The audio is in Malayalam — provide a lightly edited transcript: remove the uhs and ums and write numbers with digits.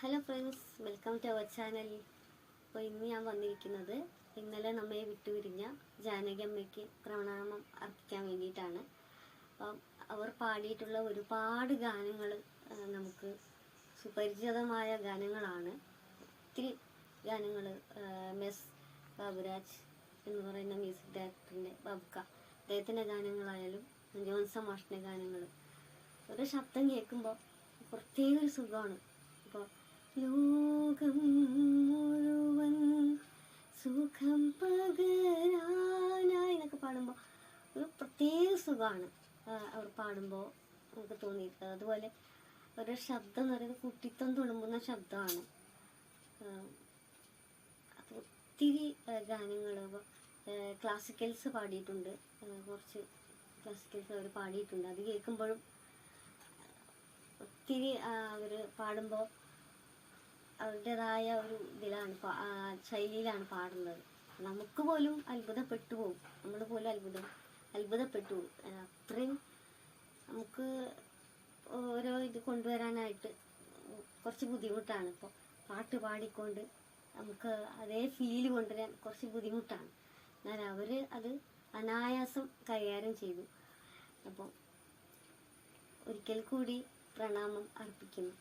Hello friends, welcome to our channel. അപ്പോൾ ഇന്ന് ഞാൻ വന്നിരിക്കുന്നത് ഇന്നലെ നമ്മെ വിട്ടുപിരിഞ്ഞ ജാനകി അമ്മയ്ക്ക് പ്രണാമം അർപ്പിക്കാൻ വേണ്ടിയിട്ടാണ്. അപ്പം അവർ പാടിയിട്ടുള്ള ഒരുപാട് ഗാനങ്ങൾ നമുക്ക് സുപരിചിതമായ ഗാനങ്ങളാണ്. ഒത്തിരി ഗാനങ്ങൾ മെസ് ബാബുരാജ് എന്ന് പറയുന്ന മ്യൂസിക് ഡയറക്ടറിൻ്റെ ബാബുക്ക അദ്ദേഹത്തിൻ്റെ ഗാനങ്ങളായാലും ജോൺസൺ മാഷിൻ്റെ ഗാനങ്ങൾ ഒരു ശബ്ദം കേൾക്കുമ്പോൾ പ്രത്യേക ഒരു സുഖമാണ്. അപ്പോൾ ലോകം മുഴുവൻ സുഖം പകരാനായി എന്നൊക്കെ പാടുമ്പോൾ ഒരു പ്രത്യേക സുഖമാണ് അവർ പാടുമ്പോൾ നമുക്ക് തോന്നിയിട്ടുള്ളത്. അതുപോലെ ഒരു ശബ്ദം എന്ന് പറയുന്നത് കുട്ടിത്തം തുളുമ്പുന്ന ശബ്ദമാണ്. അത് ഒത്തിരി ഗാനങ്ങൾ ക്ലാസിക്കൽസ് പാടിയിട്ടുണ്ട്, കുറച്ച് ക്ലാസിക്കൽസ് അവർ പാടിയിട്ടുണ്ട്. അത് കേൾക്കുമ്പോഴും ഒത്തിരി അവർ പാടുമ്പോൾ അവരുടേതായ ഒരു ഇതിലാണ് ശൈലിയിലാണ് പാടുന്നത്. നമുക്ക് പോലും അത്ഭുതപ്പെട്ടു പോകും, നമ്മൾ പോലും അത്ഭുതപ്പെട്ടു പോകും. അത്രയും നമുക്ക് ഓരോ ഇത് കൊണ്ടുവരാനായിട്ട് കുറച്ച് ബുദ്ധിമുട്ടാണ്. ഇപ്പോൾ പാട്ട് പാടിക്കൊണ്ട് നമുക്ക് അതേ ഫീല് കൊണ്ടുവരാൻ കുറച്ച് ബുദ്ധിമുട്ടാണ്. എന്നാൽ അവർ അത് അനായാസം കൈകാര്യം ചെയ്തു. അപ്പോൾ ഒരിക്കൽ കൂടി പ്രണാമം അർപ്പിക്കുന്നു.